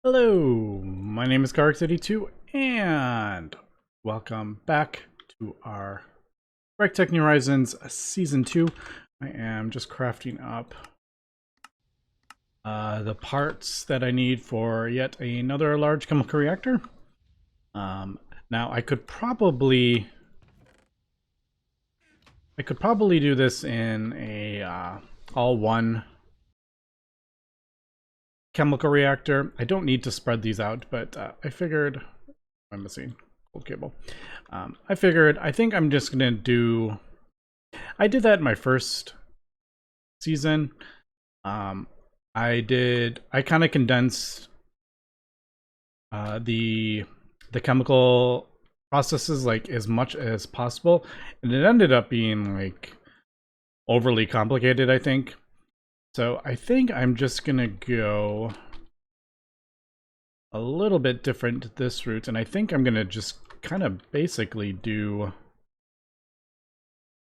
Hello, my name is GregTech, and welcome back to our GregTech New Horizons Season 2. I am just crafting up the parts that I need for yet another large chemical reactor. Now I could probably do this in a all-one chemical reactor. I don't need to spread these out, but I figured I'm missing old cable. I think I'm just gonna do. I did that in my first season. I kind of condensed the chemical processes like as much as possible, and it ended up being like overly complicated, I think. So I think I'm just gonna go a little bit different this route, and I think I'm gonna just kind of basically do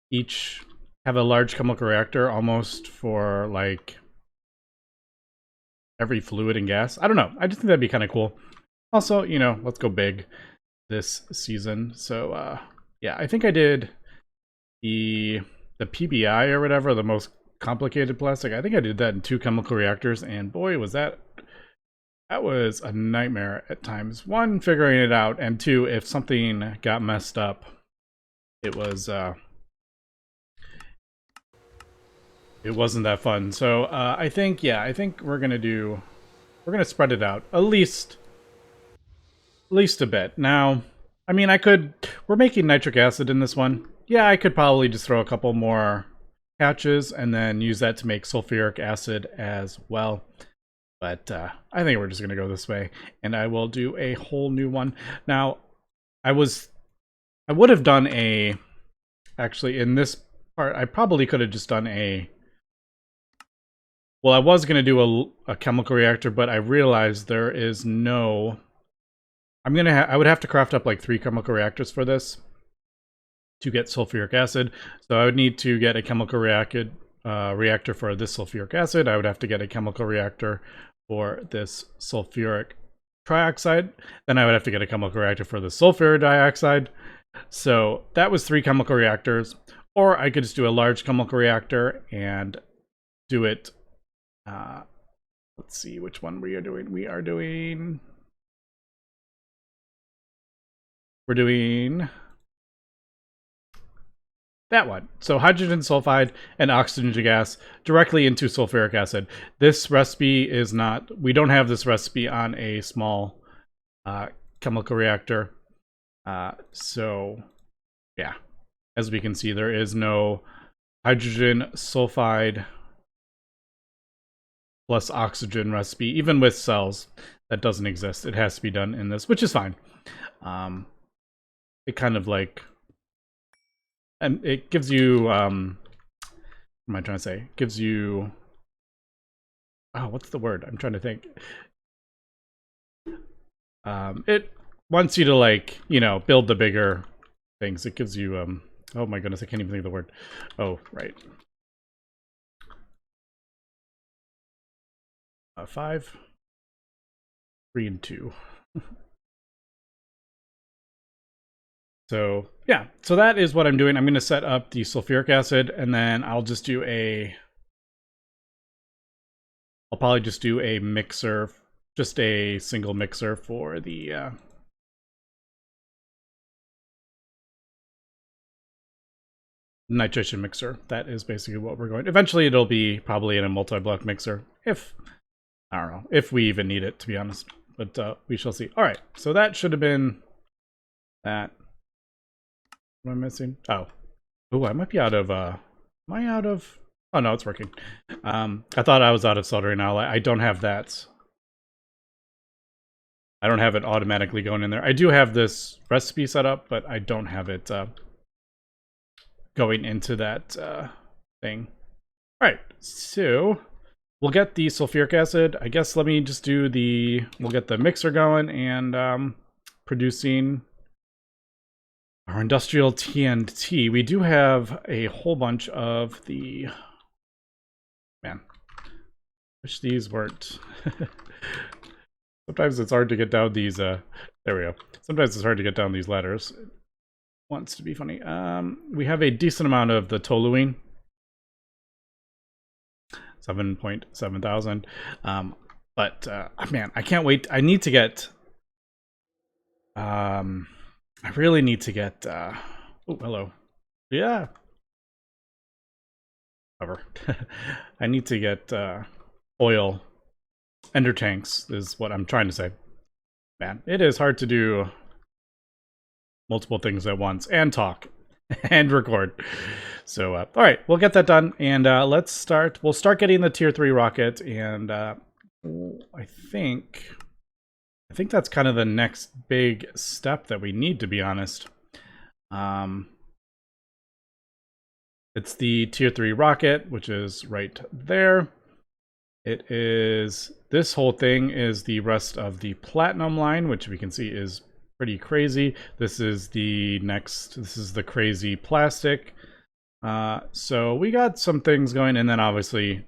each have a large chemical reactor almost for like every fluid and gas. I don't know. I just think that'd be kind of cool. Also, you know, let's go big this season. So yeah, I think I did the PBI or whatever, the most complicated plastic. I think I did that in 2 chemical reactors, and boy, was that was a nightmare at times. 1, figuring it out, and 2, if something got messed up, it wasn't that fun. So I think we're gonna spread it out at least a bit. Now, I mean, we're making nitric acid in this one. Yeah, I could probably just throw a couple more hatches and then use that to make sulfuric acid as well. But I think we're just gonna go this way, and I will do a whole new one. Now, I would have done actually in this part, I probably could have just done well, I was going to do a chemical reactor, but I realized there is no... I would have to craft up like 3 chemical reactors for this to get sulfuric acid. So I would need to get a chemical reactor for this sulfuric acid. I would have to get a chemical reactor for this sulfuric trioxide. Then I would have to get a chemical reactor for the sulfur dioxide. So that was 3 chemical reactors. Or I could just do a large chemical reactor and do it... let's see which one we are doing. We're doing that one. So hydrogen sulfide and oxygen gas directly into sulfuric acid. This recipe is not... We don't have this recipe on a small chemical reactor. So yeah, as we can see, there is no hydrogen sulfide plus oxygen recipe, even with cells. That doesn't exist. It has to be done in this, which is fine. It kind of like, and it gives you, what am I trying to say? It gives you, oh, what's the word? I'm trying to think. It wants you to, like, you know, build the bigger things. It gives you, oh my goodness, I can't even think of the word. Oh, right. 5, 3, and 2. So yeah, so that is what I'm doing. I'm going to set up the sulfuric acid, and then I'll just do I'll probably just do a mixer, just a single mixer for the nitration mixer. That is basically what we're going. Eventually, it'll be probably in a multi-block mixer, if I don't know if we even need it, to be honest. But we shall see. All right, so that should have been that. What am I missing? Oh, I might be out of. Am I out of? Oh no, it's working. I thought I was out of soldering now. I don't have that. I don't have it automatically going in there. I do have this recipe set up, but I don't have it going into that thing. All right, so we'll get the sulfuric acid. I guess let me just do we'll get the mixer going and producing our industrial TNT. We do have a whole bunch of the... Man, wish these weren't Sometimes it's hard to get down these, there we go. Sometimes it's hard to get down these ladders. It wants to be funny. We have a decent amount of the toluene. 7.7 thousand. But man, I can't wait. I need to get, I really need to get, oh, hello. Yeah. Cover. I need to get oil ender tanks is what I'm trying to say. Man, it is hard to do multiple things at once and talk and record. So all right, we'll get that done, and let's start. We'll start getting the tier 3 rocket, and I think that's kind of the next big step that we need, to be honest. It's the tier 3 rocket, which is right there. It is, this whole thing is the rest of the platinum line, which we can see is pretty crazy. This is the next, this is the crazy plastic. So we got some things going, and then obviously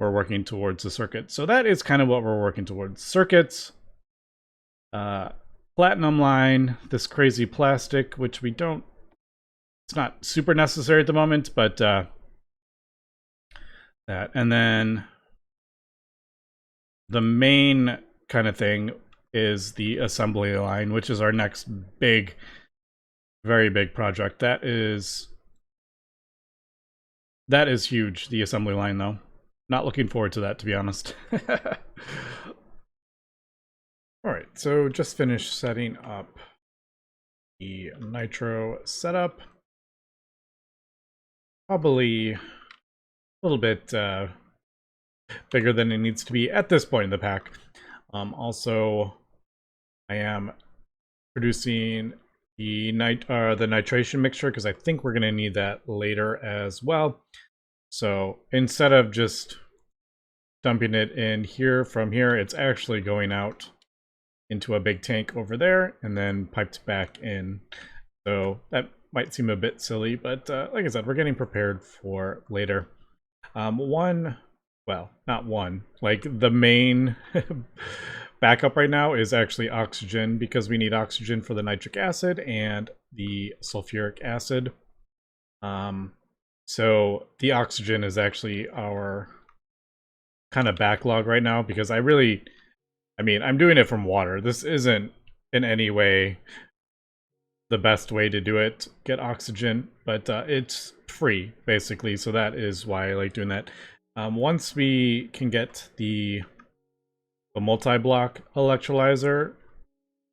we're working towards the circuit. So that is kind of what we're working towards. Circuits, platinum line, this crazy plastic, which we don't, it's not super necessary at the moment, but that, and then the main kind of thing is the assembly line, which is our next big, very big project. That is huge, the assembly line, though. Not looking forward to that, to be honest. All right, so just finished setting up the nitro setup. Probably a little bit bigger than it needs to be at this point in the pack. Also, I am producing the nitration mixture because I think we're going to need that later as well. So instead of just dumping it in here from here, it's actually going out into a big tank over there and then piped back in. So that might seem a bit silly, but like I said, we're getting prepared for later. Well, not one, like the main backup right now is actually oxygen, because we need oxygen for the nitric acid and the sulfuric acid. So the oxygen is actually our kind of backlog right now, because I mean, I'm doing it from water. This isn't in any way the best way to do it, get oxygen, but it's free, basically, so that is why I like doing that. Once we can get the multi-block electrolyzer,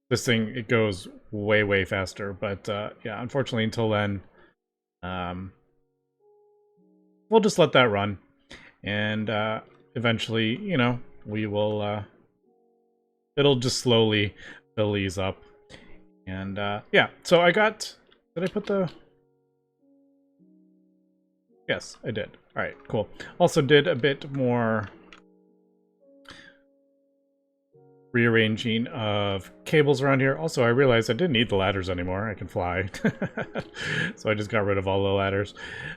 this thing, it goes way, way faster, but yeah, unfortunately, until then, we'll just let that run, and eventually, you know, we will, it'll just slowly fill these up. And yeah, so I got, did I put the, yes, I did. All right, cool. Also did a bit more rearranging of cables around here. Also, I realized I didn't need the ladders anymore. I can fly. So I just got rid of all the ladders.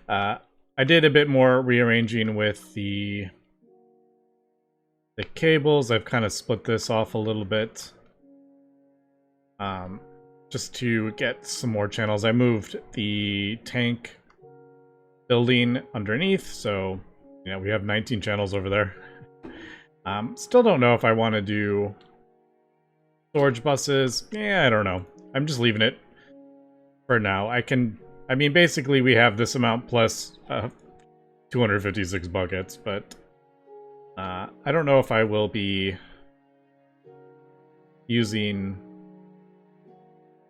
I did a bit more rearranging with the cables. I've kind of split this off a little bit. Just to get some more channels. I moved the tank building underneath, so yeah, we have 19 channels over there. Still don't know if I want to do storage buses. Yeah, I don't know. I'm just leaving it for now. I mean, basically we have this amount plus 256 buckets, but I don't know if I will be using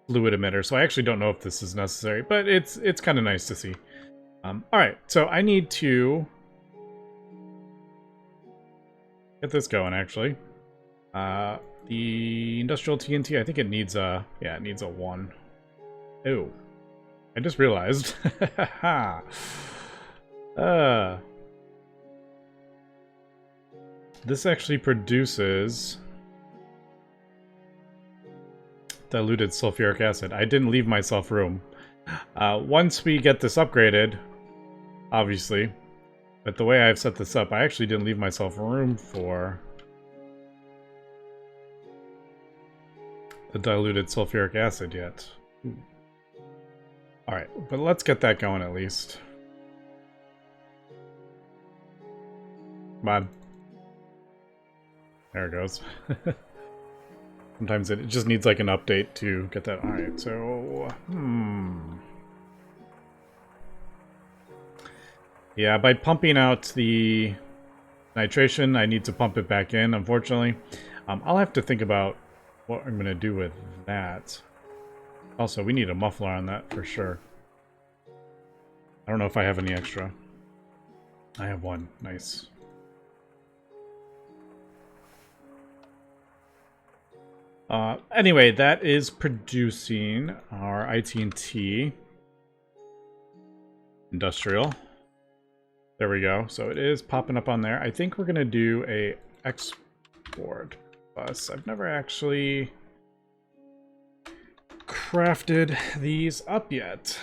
fluid emitter, so I actually don't know if this is necessary, but it's kind of nice to see. All right, so I need to get this going, actually. The industrial TNT, I think it needs a, yeah, it needs a 1. Oh, I just realized. This actually produces diluted sulfuric acid. I didn't leave myself room. Once we get this upgraded, obviously, but the way I've set this up, I actually didn't leave myself room for the diluted sulfuric acid yet. Alright, but let's get that going at least. Come on. There it goes. Sometimes it just needs like an update to get that. Alright, so... Yeah, by pumping out the nitration, I need to pump it back in, unfortunately. I'll have to think about what I'm going to do with that. Also, we need a muffler on that for sure. I don't know if I have any extra. I have one. Nice. Anyway, that is producing our IT&T industrial. There we go. So it is popping up on there. I think we're going to do a export bus. I've never actually crafted these up yet.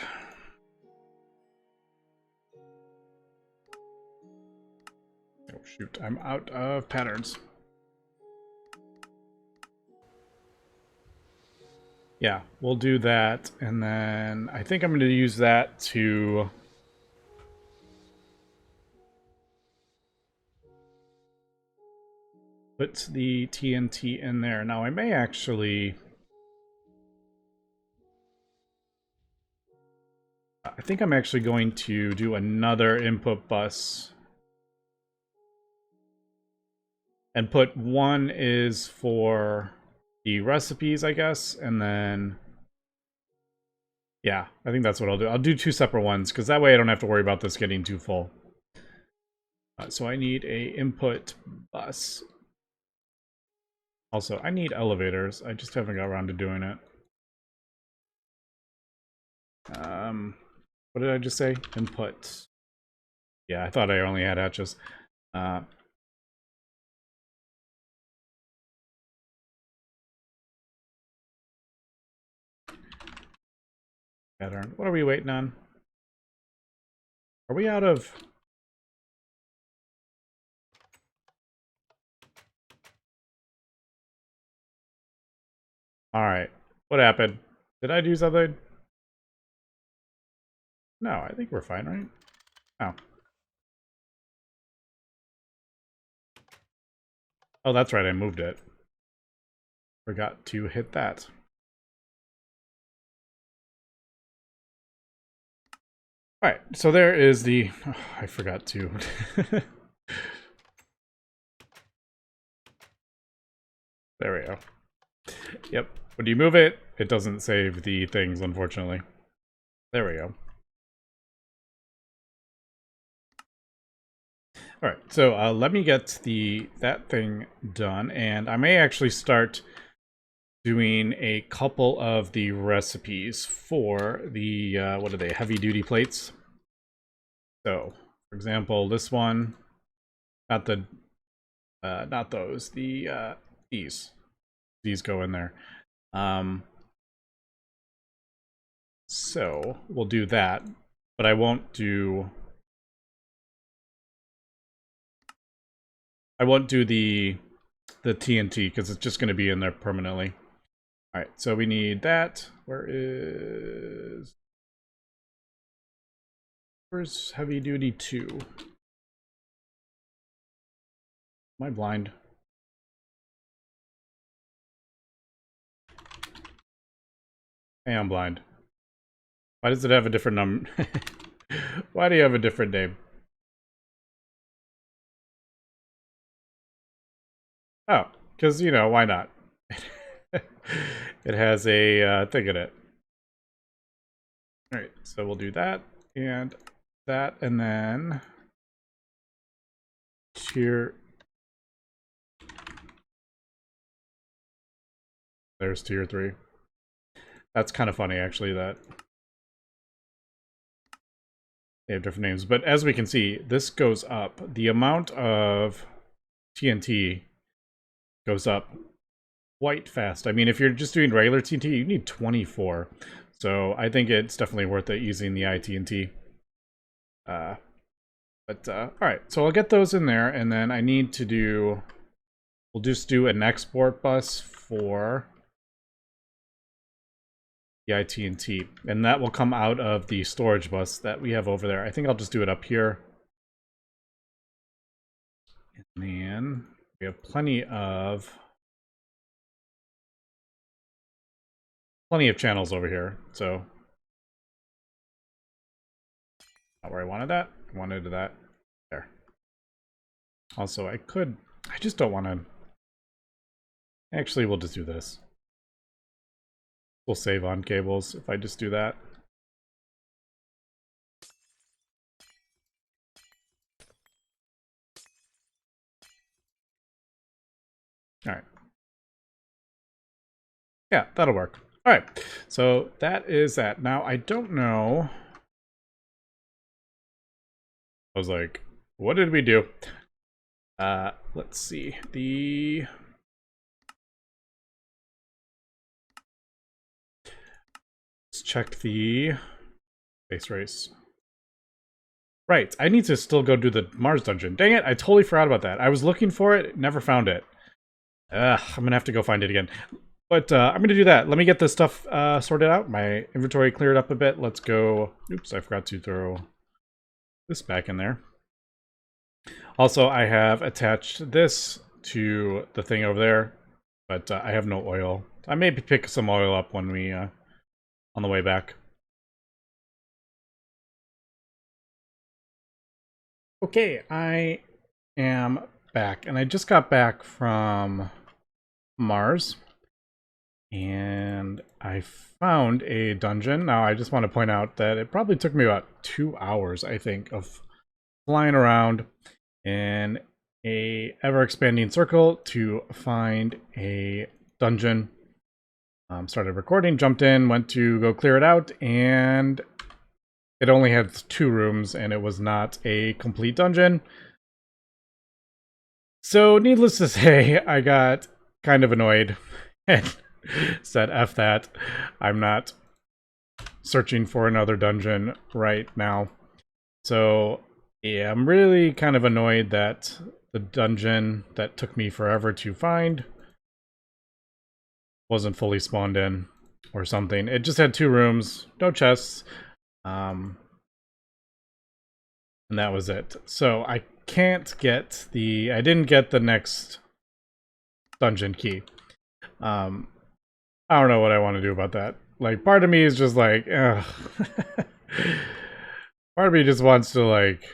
Oh shoot, I'm out of patterns. Yeah, we'll do that, and then I think I'm going to use that to put the TNT in there. Now I may actually... I think I'm actually going to do another input bus. And put one is for the recipes, I guess, and then... Yeah, I think that's what I'll do. I'll do two separate ones, because that way I don't have to worry about this getting too full. So I need a input bus. Also, I need elevators. I just haven't got around to doing it. What did I just say? Input. Yeah, I thought I only had hatches. Pattern. What are we waiting on? Are we out of... Alright. What happened? Did I do something? No, I think we're fine, right? Oh. Oh, that's right, I moved it. Forgot to hit that. Alright, so there is the... Oh, I forgot to. There we go. Yep. When you move it, it doesn't save the things, unfortunately. There we go. Alright, so let me get that thing done, and I may actually start doing a couple of the recipes for the, what are they, heavy-duty plates. So, for example, this one, not those, these go in there. So, we'll do that, but I won't do the TNT, because it's just going to be in there permanently. Alright, so we need that. Where's heavy duty 2? Am I blind? Hey, I'm blind. Why does it have a different number? Why do you have a different name? Oh, because, you know, why not? It has a thing in it. Alright, so we'll do that, and then tier... There's tier 3. That's kind of funny, actually, that they have different names. But as we can see, this goes up. The amount of TNT goes up quite fast. I mean, if you're just doing regular TNT, you need 24. So I think it's definitely worth it using the iTNT. All right, so I'll get those in there, and then I need to do... We'll just do an export bus for the IT&T, and that will come out of the storage bus that we have over there. I think I'll just do it up here. And then we have plenty of channels over here, so not where I wanted that. I wanted that there. Also, I just don't want to. Actually, we'll just do this. We'll save on cables if I just do that. All right. Yeah, that'll work. All right. So that is that. Now, I don't know. I was like, what did we do? Let's see. Let's check the space race. Right, I need to still go do the Mars dungeon. Dang it, I totally forgot about that. I was looking for it, never found it. I'm gonna have to go find it again. But I'm gonna do that. Let me get this stuff sorted out. My inventory cleared up a bit. Let's go. Oops, I forgot to throw this back in there. Also, I have attached this to the thing over there, but I have no oil. I may pick some oil up when we on the way back. Okay, I am back, and I just got back from Mars, and I found a dungeon. Now, I just want to point out that it probably took me about 2 hours, I think, of flying around in a ever-expanding circle to find a dungeon. Started recording, jumped in, went to go clear it out, and it only had 2 rooms, and it was not a complete dungeon. So, needless to say, I got kind of annoyed and said, F that. I'm not searching for another dungeon right now. So, yeah, I'm really kind of annoyed that the dungeon that took me forever to find wasn't fully spawned in or something. It just had 2 rooms, no chests, and that was it. So I can't get I didn't get the next dungeon key. I don't know what I want to do about that. Like, part of me is just like, ugh. Part of me just wants to, like,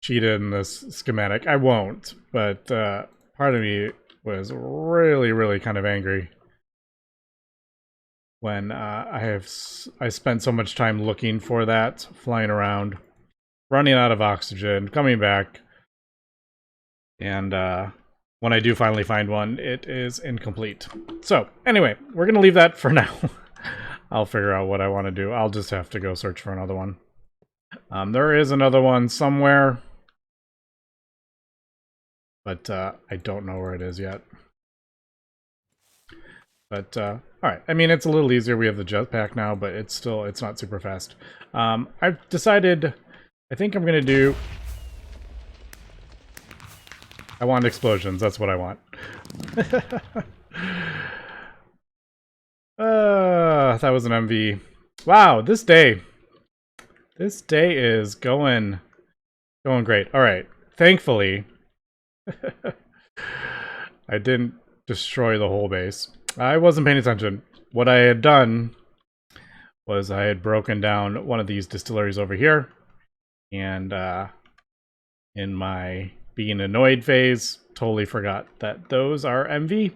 cheat in this schematic. I won't, but part of me was really, really kind of angry when I spent so much time looking for that, flying around, running out of oxygen, coming back, and when I do finally find one, it is incomplete. So, anyway, we're going to leave that for now. I'll figure out what I want to do. I'll just have to go search for another one. There is another one somewhere, but I don't know where it is yet. But, alright. I mean, it's a little easier. We have the jetpack now, but it's not super fast. I've decided, I think I'm going to do... I want explosions. That's what I want. That was an MV. Wow, this day is going great. Alright. Thankfully, I didn't destroy the whole base. I wasn't paying attention. What I had done was I had broken down one of these distilleries over here, and in my being annoyed phase, totally forgot that those are MV,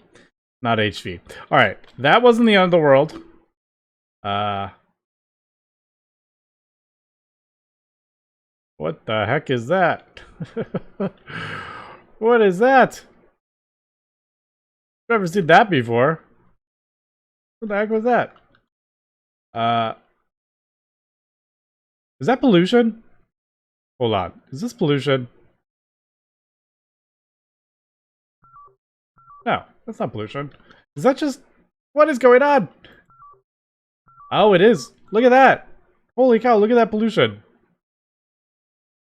not HV. Alright, that wasn't the end of the world. What the heck is that? What is that? Never seen that before. What the heck was that? Is that pollution? Hold on. Is this pollution? No, that's not pollution. Is that just... What is going on? Oh, it is. Look at that. Holy cow, look at that pollution.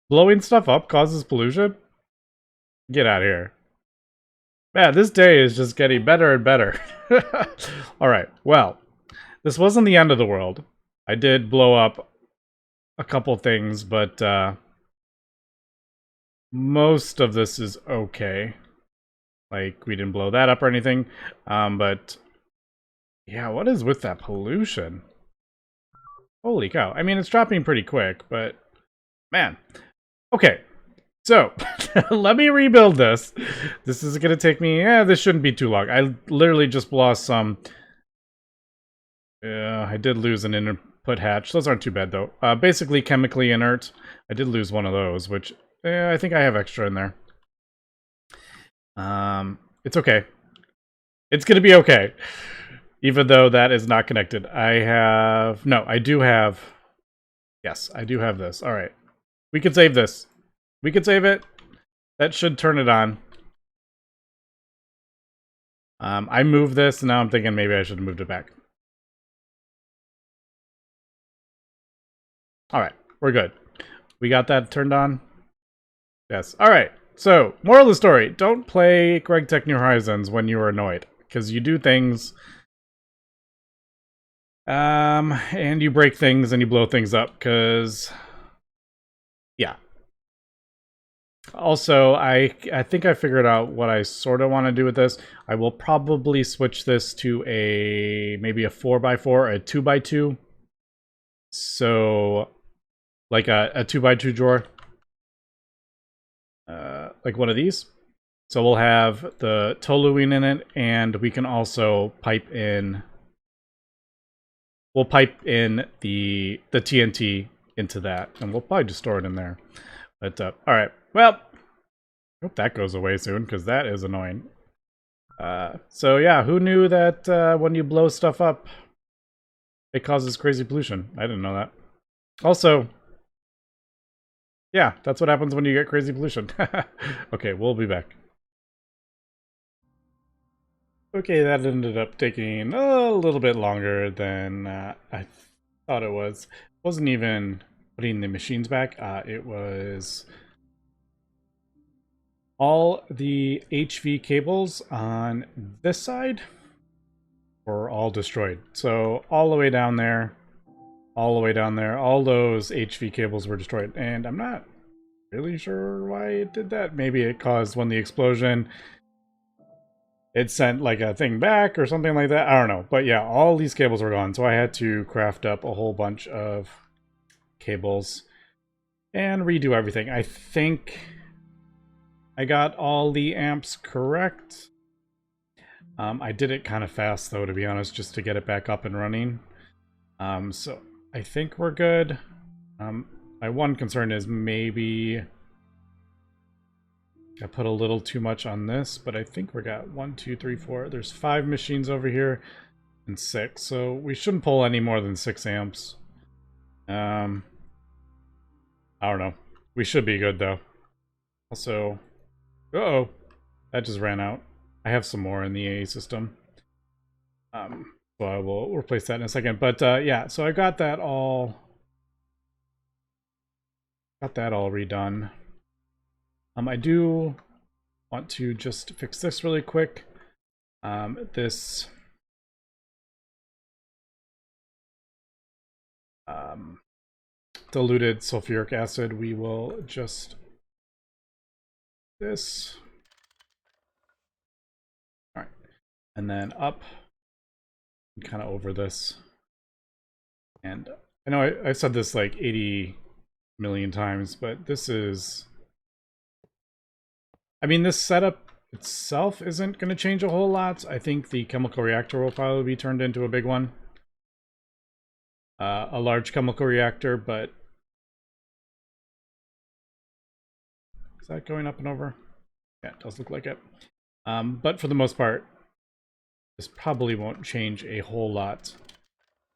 Blowing stuff up causes pollution? Get out of here. Man, this day is just getting better and better. Alright, well, This wasn't the end of the world. I did blow up a couple things, but most of this is okay. Like, we didn't blow that up or anything. But yeah, what is with that pollution? Holy cow. I mean, it's dropping pretty quick, but man. Okay, so let me rebuild this. This is going to take me, this shouldn't be too long. I literally just lost some. I did lose an input hatch. Those aren't too bad, though. Basically, chemically inert. I did lose one of those, which I think I have extra in there. It's okay. It's going to be okay. Even though that is not connected. I do have... Yes, I do have this. All right. We can save this. We can save it. That should turn it on. I moved this, and now I'm thinking maybe I should have moved it back. All right, we're good. We got that turned on? Yes. All right. So, moral of the story. Don't play GregTech New Horizons when you are annoyed. Because you do things... and you break things and you blow things up, because... Yeah. Also, I think I figured out what I sort of want to do with this. I will probably switch this to maybe a 4x4 or a 2x2. So, like a 2x2 drawer. Like one of these. So we'll have the toluene in it, and we can also pipe in... We'll pipe in the TNT into that, and we'll probably just store it in there. But, alright. Well, I hope that goes away soon, because that is annoying. So yeah, who knew that when you blow stuff up, it causes crazy pollution? I didn't know that. Also, yeah, that's what happens when you get crazy pollution. Okay, we'll be back. Okay, that ended up taking a little bit longer than I thought it was. It wasn't even putting the machines back. It was all the HV cables on this side were all destroyed. So all the way down there, all the way down there, all those HV cables were destroyed. And I'm not really sure why it did that. Maybe it caused when the explosion... It sent like a thing back or something like that. I don't know. But yeah, all these cables were gone. So I had to craft up a whole bunch of cables and redo everything. I think I got all the amps correct. I did it kind of fast though, to be honest, just to get it back up and running. So I think we're good. My one concern is maybe... I put a little too much on this, but I think we got 1, 2, 3, 4. There's 5 machines over here and 6, so we shouldn't pull any more than 6 amps. I don't know. We should be good though. Also, uh-oh, that just ran out. I have some more in the AA system. So I will replace that in a second. But yeah, so I got that all redone. I do want to just fix this really quick. This diluted sulfuric acid, we will just this. All right, and then up and kind of over this. And I know I said this like 80 million times, but this is... I mean, this setup itself isn't going to change a whole lot. I think the chemical reactor will probably be turned into a big one. A large chemical reactor, but... Is that going up and over? Yeah, it does look like it. But for the most part, this probably won't change a whole lot.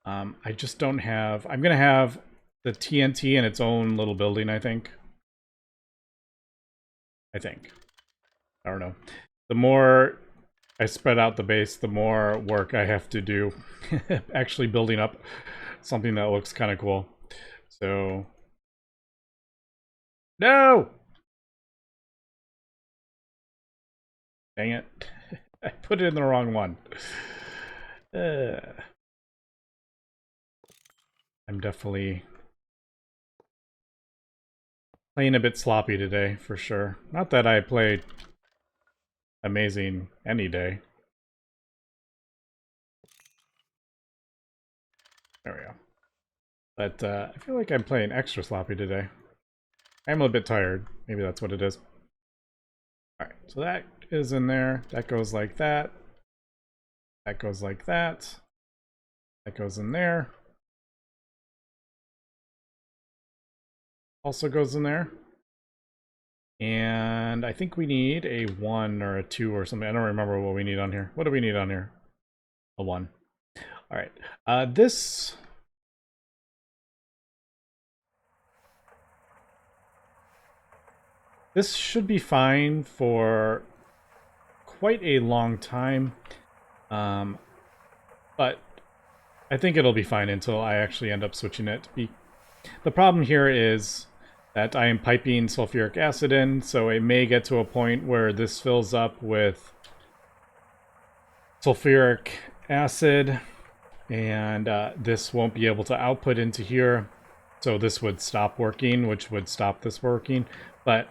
I just don't have... I'm going to have the TNT in its own little building, I think. I don't know. The more I spread out the base, the more work I have to do actually building up something that looks kind of cool. So... No! Dang it. I put it in the wrong one. I'm definitely playing a bit sloppy today, for sure. Not that I play amazing any day. There we go. But I feel like I'm playing extra sloppy today. I'm a bit tired. Maybe that's what it is. Alright, so that is in there. That goes like that. That goes like that. That goes in there. Also goes in there. And I think we need a 1 or a 2 or something. I don't remember what we need on here. What do we need on here? A 1. Alright. This should be fine for quite a long time. But I think it'll be fine until I actually end up switching it. The problem here is that I am piping sulfuric acid in, so it may get to a point where this fills up with sulfuric acid, and this won't be able to output into here, so this would stop working, which would stop this working. But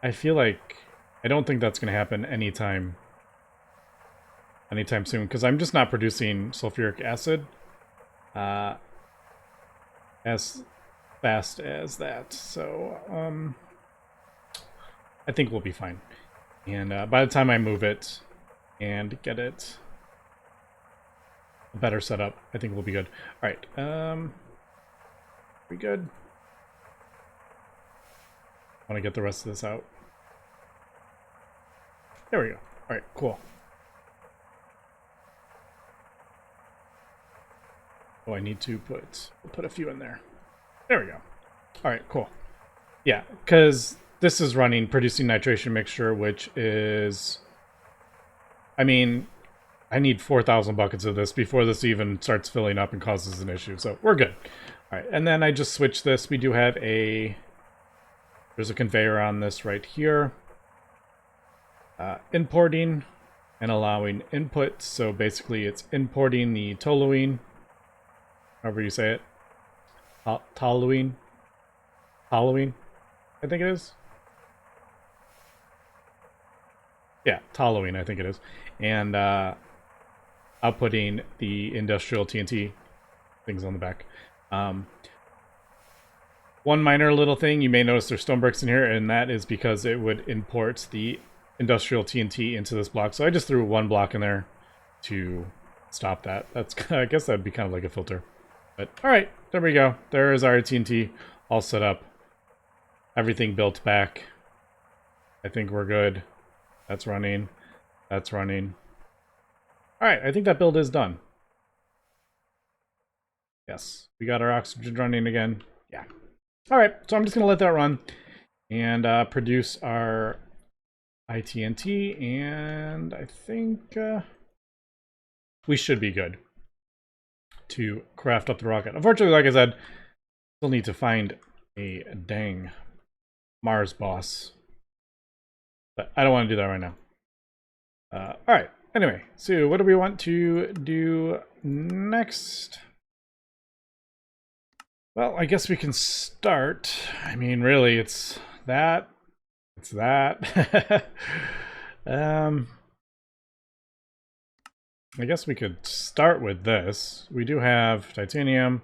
I feel like I don't think that's going to happen anytime soon, because I'm just not producing sulfuric acid as fast as that. So I think we'll be fine. And by the time I move it and get it a better setup, I think we'll be good. All right, we good? I want to get the rest of this out. There we go. All right, cool. Oh, I need to put a few in there. There we go. All right, cool. Yeah, because this is running producing nitration mixture, which is, I mean, I need 4,000 buckets of this before this even starts filling up and causes an issue. So we're good. All right, and then I just switched this. We do have there's a conveyor on this right here. Importing and allowing input. So basically it's importing the toluene, however you say it. Toluene, I think it is. Yeah, toluene, I think it is. And outputting the industrial TNT things on the back. One minor little thing, you may notice there's stone bricks in here, and that is because it would import the industrial TNT into this block. So I just threw one block in there to stop that. That's, I guess that'd be kind of like a filter. But all right, there we go. There is our TNT all set up. Everything built back. I think we're good. That's running. That's running. All right, I think that build is done. Yes, we got our oxygen running again. Yeah. All right, so I'm just going to let that run and produce our ITNT, and I think we should be good to craft up the rocket. Unfortunately, like I said, still need to find a dang Mars boss, but I don't want to do that right now. All right, anyway, so what do we want to do next? Well, I guess we can start. I mean, really, it's that. It's that. I guess we could start with this. We do have titanium.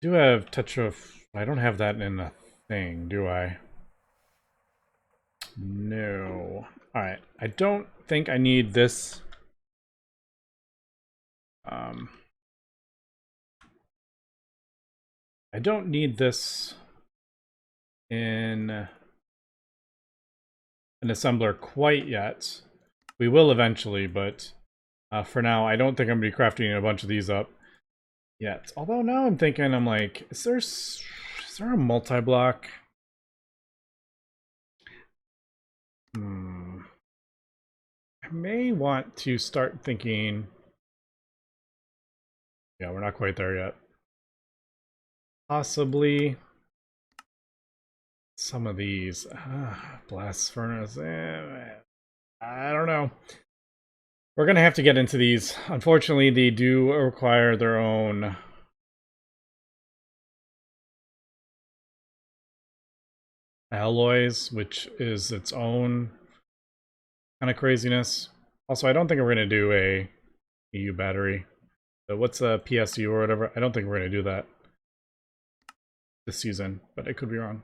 We do have tetra. I don't have that in a thing, do I? No. All right. I don't think I need this. I don't need this in an assembler quite yet. We will eventually, but for now, I don't think I'm going to be crafting a bunch of these up yet. Although now I'm thinking, I'm like, is there a multi-block? I may want to start thinking. Yeah, we're not quite there yet. Possibly some of these blast furnace. I don't know. We're gonna have to get into these. Unfortunately, they do require their own alloys, which is its own kind of craziness. Also, I don't think we're going to do a EU battery. So what's a PSU or whatever? I don't think we're going to do that this season, but I could be wrong.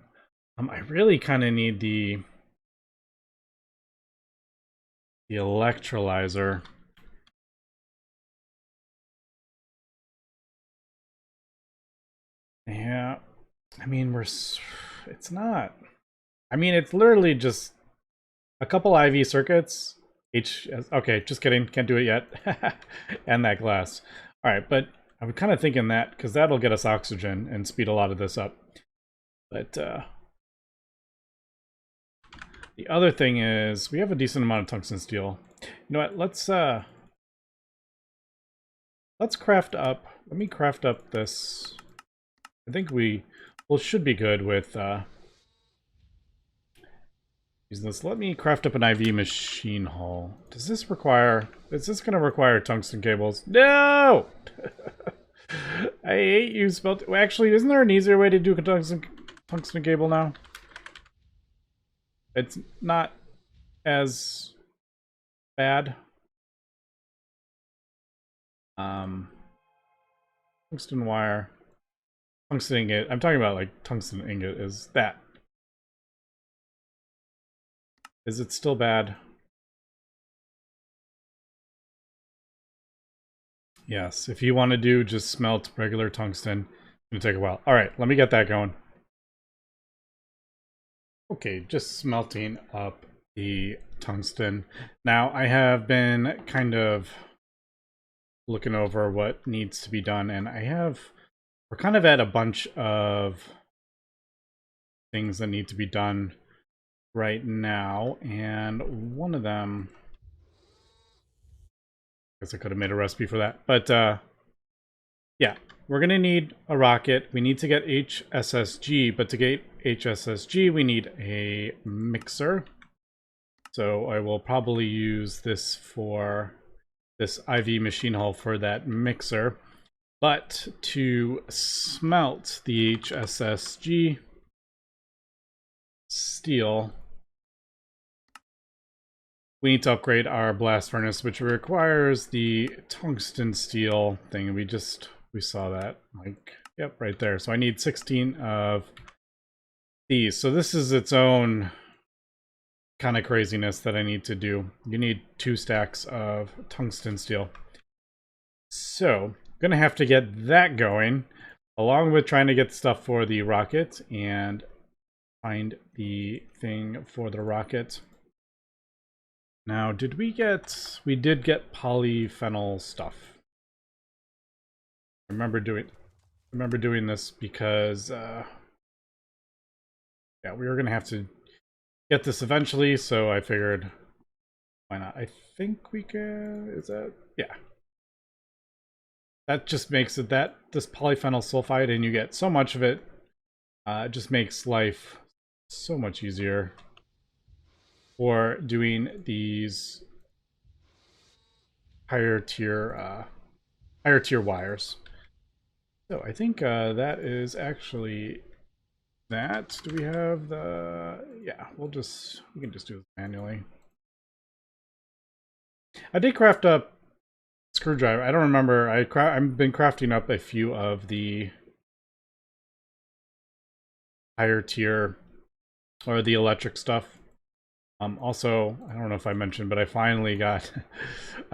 I really kind of need the electrolyzer. Yeah, I mean, it's not. I mean, it's literally just a couple IV circuits. Okay, just kidding. Can't do it yet. And that glass. All right, but I'm kind of thinking that because that'll get us oxygen and speed a lot of this up. But the other thing is we have a decent amount of tungsten steel. You know what? Let's craft up. Let me craft up this. I think we should be good with using this. Let me craft up an IV machine hull. Is this going to require tungsten cables? No! I hate you, Spelt. Well, actually, isn't there an easier way to do a tungsten cable now? It's not as bad. Tungsten wire. Tungsten ingot. I'm talking about like tungsten ingot. Is that? Is it still bad? Yes. If you want to do just smelt regular tungsten, it's gonna take a while. All right, let me get that going. Okay, just smelting up the tungsten. Now I have been kind of looking over what needs to be done, and we're kind of at a bunch of things that need to be done right now, and one of them, I guess I could have made a recipe for that, but yeah, we're gonna need a rocket. We need to get HSSG, but to get HSSG we need a mixer. So I will probably use this IV machine hull for that mixer. But to smelt the HSSG steel, we need to upgrade our blast furnace, which requires the tungsten steel thing. We saw that, like, yep, right there. So I need 16 of these. So this is its own kind of craziness that I need to do. You need 2 stacks of tungsten steel. So gonna have to get that going, along with trying to get stuff for the rocket and find the thing for the rocket. Now, we did get polyphenol stuff. I remember doing this because yeah, we were gonna have to get this eventually, so I figured why not. I think we can, yeah. That just makes it this polyphenol sulfide, and you get so much of it, it just makes life so much easier for doing these higher tier wires. So I think that is actually that. Do we have the? Yeah, we can just do this manually. I did craft up screwdriver. I don't remember. I've been crafting up a few of the higher tier or the electric stuff. Also, I don't know if I mentioned, but I finally I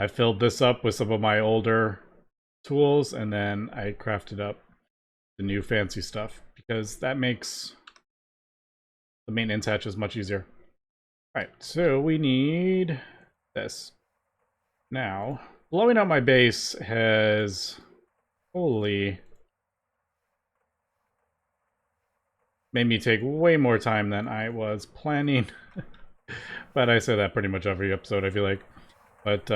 filled this up with some of my older tools, and then I crafted up the new fancy stuff because that makes the maintenance hatches much easier. All right, so we need this. Now, blowing out my base has made me take way more time than I was planning. But I say that pretty much every episode, I feel like. But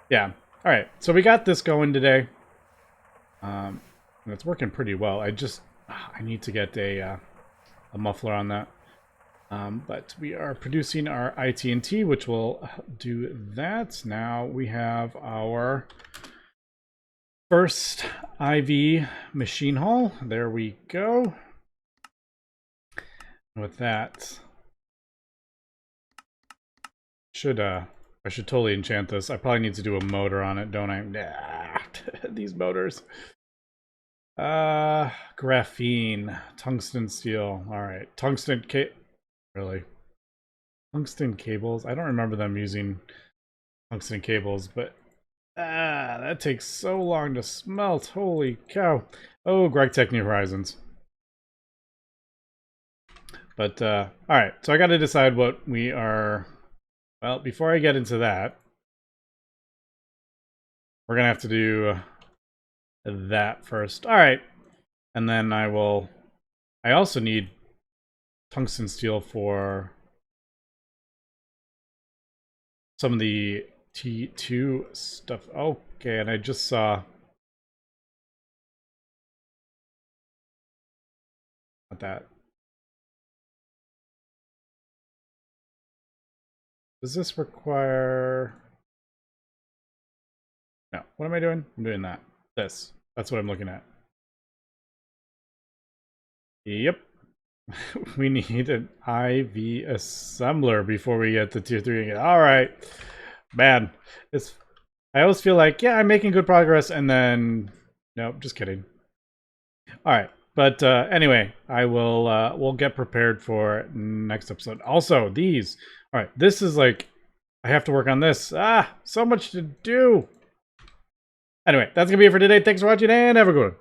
yeah. All right, so we got this going today. And it's working pretty well. I need to get a muffler on that. But we are producing our IT&T, which will do that. Now we have our first IV machine hull. There we go. With that, I should totally enchant this. I probably need to do a motor on it, don't I? Nah, these motors. Graphene, tungsten steel. All right, really? Tungsten cables. I don't remember them using tungsten cables, but that takes so long to smelt. Holy cow! Oh, GregTech New Horizons. But all right, so I got to decide what we are. Well, before I get into that, we're gonna have to do that first. All right, and then I also need tungsten steel for some of the T2 stuff. Okay, and I just saw that. Does this require... No, what am I doing? I'm doing that. This. That's what I'm looking at. Yep. We need an IV assembler before we get to tier 3 again. All right. Man, I always feel like, yeah, I'm making good progress, and then... Nope, just kidding. All right. But anyway, we'll get prepared for next episode. Also, these. All right, this is like, I have to work on this. So much to do. Anyway, that's going to be it for today. Thanks for watching, and have a good one.